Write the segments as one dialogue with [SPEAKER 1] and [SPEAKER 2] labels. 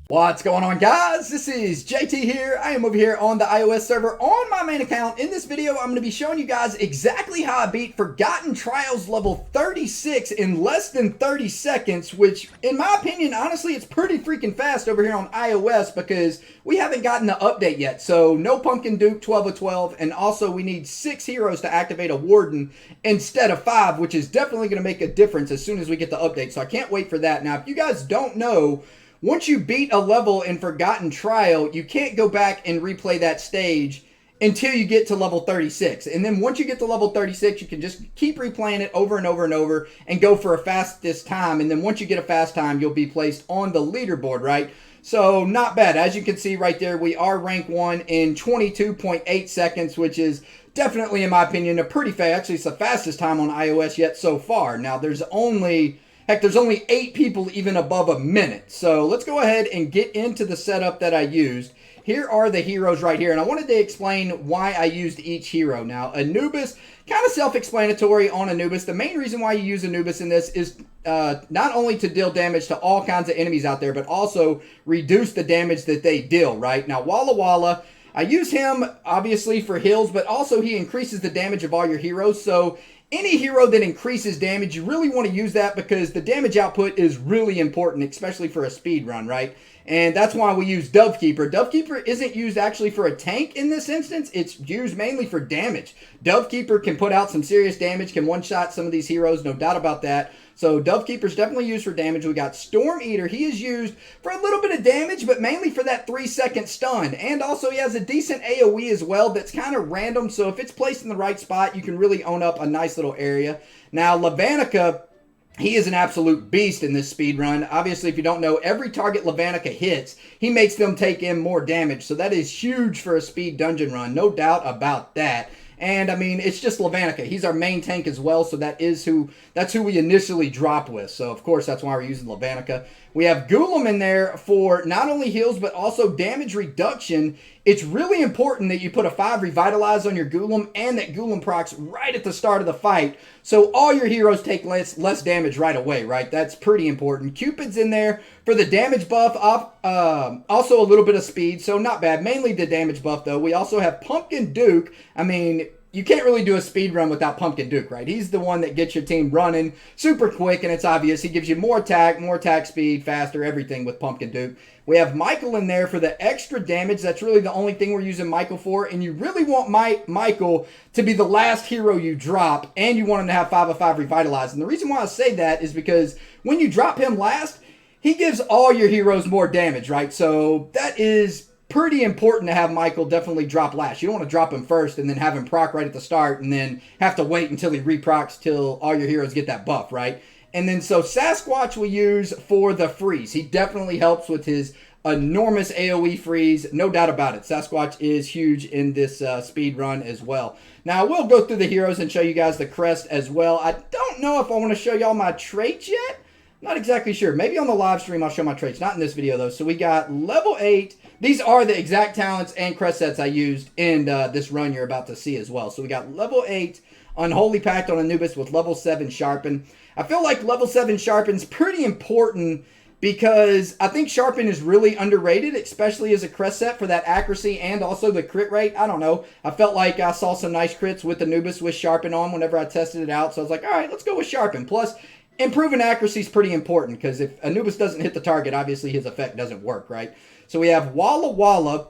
[SPEAKER 1] What's going on, guys? This is JT here. I am over here on the iOS server on my main account. In this video, I'm going to be showing you guys exactly how I beat Forgotten Trials level 36 in less than 30 seconds, which, in my opinion, honestly, it's pretty freaking fast over here on iOS because we haven't gotten the update yet. So, no Pumpkin Duke 12 of 12, and also we need 6 heroes to activate a Warden instead of 5, which is definitely going to make a difference as soon as we get the update. So, I can't wait for that. Now, if you guys don't know, once you beat a level in Forgotten Trial, you can't go back and replay that stage until you get to level 36. And then once you get to level 36, you can just keep replaying it over and over and over and go for a fastest time. And then once you get a fast time, you'll be placed on the leaderboard, right? So not bad. As you can see right there, we are rank 1 in 22.8 seconds, which is definitely, in my opinion, a pretty fast. Actually, it's the fastest time on iOS yet so far. Now, there's only 8 people even above a minute. So let's go ahead and get into the setup that I used. Here are the heroes right here, and I wanted to explain why I used each hero. Now, Anubis, kind of self-explanatory on Anubis. The main reason why you use Anubis in this is not only to deal damage to all kinds of enemies out there, but also reduce the damage that they deal, right? Now, Walla Walla, I use him, obviously, for heals, but also he increases the damage of all your heroes. So any hero that increases damage, you really want to use that because the damage output is really important, especially for a speed run, right? And that's why we use Dovekeeper. Dovekeeper isn't used actually for a tank in this instance. It's used mainly for damage. Dovekeeper can put out some serious damage, can one-shot some of these heroes, no doubt about that. So Dovekeeper is definitely used for damage. We got Storm Eater. He is used for a little bit of damage, but mainly for that 3-second stun. And also he has a decent AoE as well that's kind of random. So if it's placed in the right spot, you can really own up a nice little area. Now, Levanica, he is an absolute beast in this speed run. Obviously, if you don't know, every target Levanica hits, he makes them take in more damage. So that is huge for a speed dungeon run. No doubt about that. And I mean, it's just Levanica. He's our main tank as well, so that's who we initially drop with. So of course that's why we're using Levanica. We have Ghoulam in there for not only heals but also damage reduction. It's really important that you put a 5 Revitalize on your Ghoulam and that Ghoulam procs right at the start of the fight, so all your heroes take less damage right away, right? That's pretty important. Cupid's in there for the damage buff, also a little bit of speed, so not bad. Mainly the damage buff, though. We also have Pumpkin Duke. I mean, you can't really do a speed run without Pumpkin Duke, right? He's the one that gets your team running super quick, and it's obvious. He gives you more attack speed, faster, everything with Pumpkin Duke. We have Michael in there for the extra damage. That's really the only thing we're using Michael for, and you really want Michael to be the last hero you drop, and you want him to have 5 of 5 Revitalize. And the reason why I say that is because when you drop him last, he gives all your heroes more damage, right? So that is pretty important to have Michael definitely drop last. You don't want to drop him first and then have him proc right at the start and then have to wait until he reprocs till all your heroes get that buff, right? And then so Sasquatch we use for the freeze. He definitely helps with his enormous AoE freeze, no doubt about it. Sasquatch is huge in this speed run as well. Now, we'll go through the heroes and show you guys the crest as well. I don't know if I want to show y'all my traits yet. Not exactly sure. Maybe on the live stream I'll show my traits. Not in this video, though. So we got level 8. These are the exact talents and crest sets I used in this run you're about to see as well. So we got level 8 Unholy Pact on Anubis with level 7 Sharpen. I feel like level 7 Sharpen's pretty important because I think Sharpen is really underrated, especially as a crest set for that accuracy and also the crit rate. I don't know. I felt like I saw some nice crits with Anubis with Sharpen on whenever I tested it out. So I was like, all right, let's go with Sharpen. Plus, improving accuracy is pretty important because if Anubis doesn't hit the target, obviously his effect doesn't work, right? So we have Walla Walla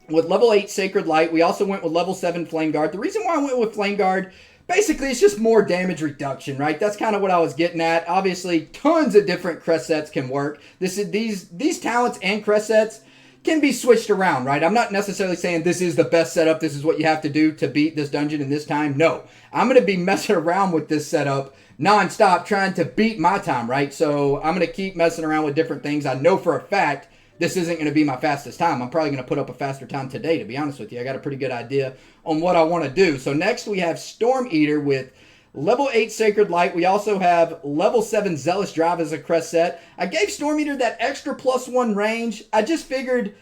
[SPEAKER 1] with level 8 Sacred Light. We also went with level 7 Flame Guard. The reason why I went with Flame Guard, basically, it's just more damage reduction, right? That's kind of what I was getting at. Obviously, tons of different crest sets can work. These talents and crest sets can be switched around, right? I'm not necessarily saying this is the best setup. This is what you have to do to beat this dungeon in this time. No, I'm going to be messing around with this setup non-stop trying to beat my time, right? So I'm going to keep messing around with different things. I know for a fact this isn't going to be my fastest time. I'm probably going to put up a faster time today, to be honest with you. I got a pretty good idea on what I want to do. So next we have Storm Eater with level 8 Sacred Light. We also have level 7 Zealous Drive as a crest set. I gave Storm Eater that extra +1 range. I just figured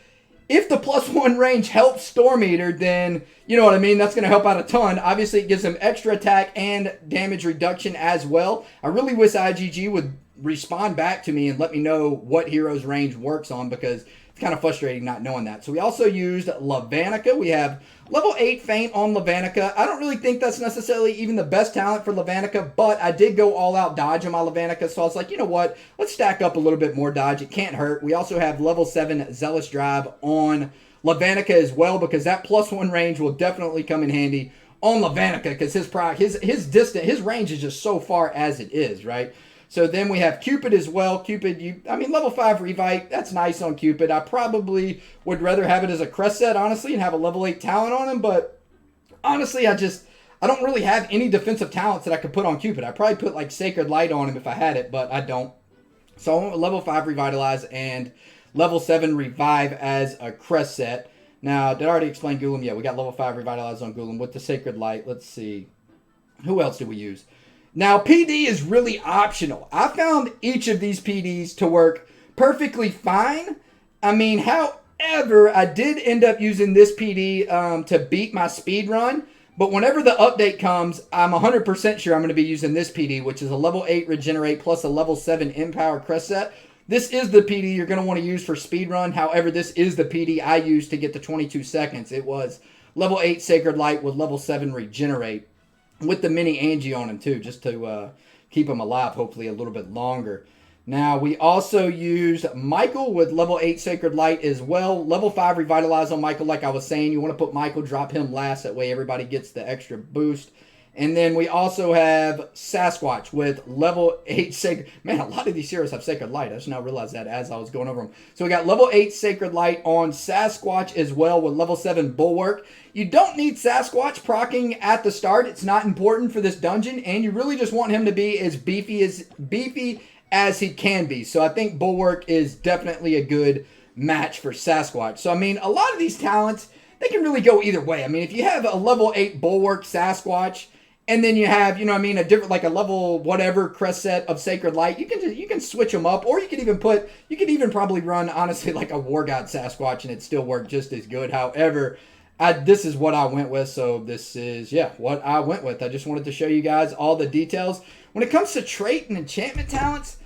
[SPEAKER 1] if the +1 range helps Storm Eater, then, you know what I mean, that's going to help out a ton. Obviously, it gives him extra attack and damage reduction as well. I really wish IGG would respond back to me and let me know what hero's range works on, because kind of frustrating not knowing that. So we also used Levanica. We have level 8 Feint on Levanica. I don't really think that's necessarily even the best talent for Levanica, but I did go all out dodge on my Levanica, so I was like, you know what? Let's stack up a little bit more dodge. It can't hurt. We also have level 7 Zealous Drive on Levanica as well, because that +1 range will definitely come in handy on Levanica, because his range is just so far as it is, right? So then we have Cupid as well. Cupid, level 5 Revite, that's nice on Cupid. I probably would rather have it as a Crest set, honestly, and have a level 8 talent on him, but honestly, I don't really have any defensive talents that I could put on Cupid. I'd probably put like Sacred Light on him if I had it, but I don't. So I went with level 5 Revitalize and level 7 Revive as a Crest set. Now, did I already explain Ghoulam? Yeah, we got level 5 Revitalize on Ghoulam with the Sacred Light. Let's see. Who else did we use? Now, PD is really optional. I found each of these PDs to work perfectly fine. However, I did end up using this PD to beat my speed run. But whenever the update comes, I'm 100% sure I'm going to be using this PD, which is a level 8 Regenerate plus a level 7 Empower Crest set. This is the PD you're going to want to use for speedrun. However, this is the PD I used to get to 22 seconds. It was level 8 Sacred Light with level 7 Regenerate, with the mini Angie on him too, just to keep him alive hopefully a little bit longer. Now, we also used Michael with level 8 Sacred Light as well. Level 5 Revitalize on Michael, like I was saying. You want to put Michael, drop him last. That way everybody gets the extra boost. And then we also have Sasquatch with level 8 Sacred... Man, a lot of these heroes have Sacred Light. I just now realized that as I was going over them. So we got level 8 Sacred Light on Sasquatch as well with level 7 Bulwark. You don't need Sasquatch proccing at the start. It's not important for this dungeon. And you really just want him to be as beefy as he can be. So I think Bulwark is definitely a good match for Sasquatch. So, a lot of these talents, they can really go either way. If you have a level 8 Bulwark Sasquatch... and then you have, a different, like a level whatever Crest set of Sacred Light. You can switch them up, or you could even probably run, honestly, like a War God Sasquatch, and it'd still work just as good. However, this is what I went with, so this is, what I went with. I just wanted to show you guys all the details. When it comes to trait and enchantment talents,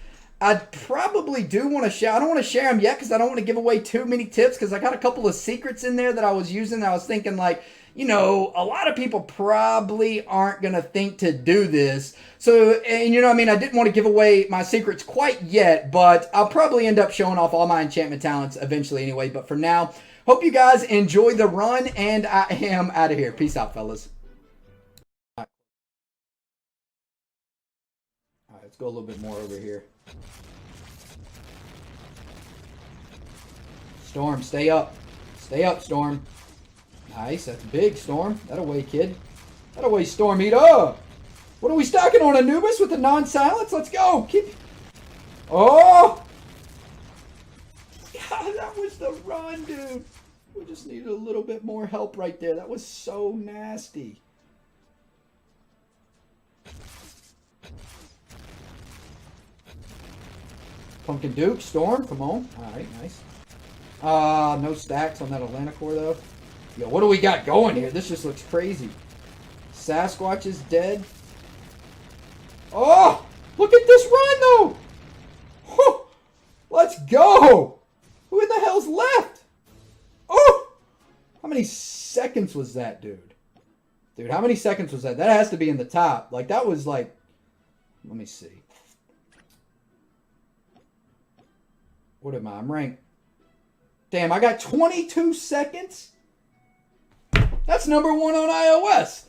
[SPEAKER 1] I probably do want to share. I don't want to share them yet because I don't want to give away too many tips, because I got a couple of secrets in there that I was using. I was thinking like, a lot of people probably aren't going to think to do this. So, and I didn't want to give away my secrets quite yet, but I'll probably end up showing off all my enchantment talents eventually anyway. But for now, hope you guys enjoy the run, and I am out of here. Peace out, fellas. All right, let's go a little bit more over here. Storm, stay up. Stay up, Storm. Nice, that's big, Storm. That away, kid. That away, Storm Eater. What are we stacking on, Anubis with the non-silence? Let's go. Oh! God, that was the run, dude. We just needed a little bit more help right there. That was so nasty. Pumpkin Duke, Storm, come on. All right, nice. No stacks on that Atlanticor, though. Yo, what do we got going here? This just looks crazy. Sasquatch is dead. Oh! Look at this run, though! Whew. Let's go! Who in the hell's left? Oh! How many seconds was that, dude? Dude, how many seconds was that? That has to be in the top. Like, that was like... Let me see. What am I? I'm ranked. Damn, I got 22 seconds? That's #1 on iOS.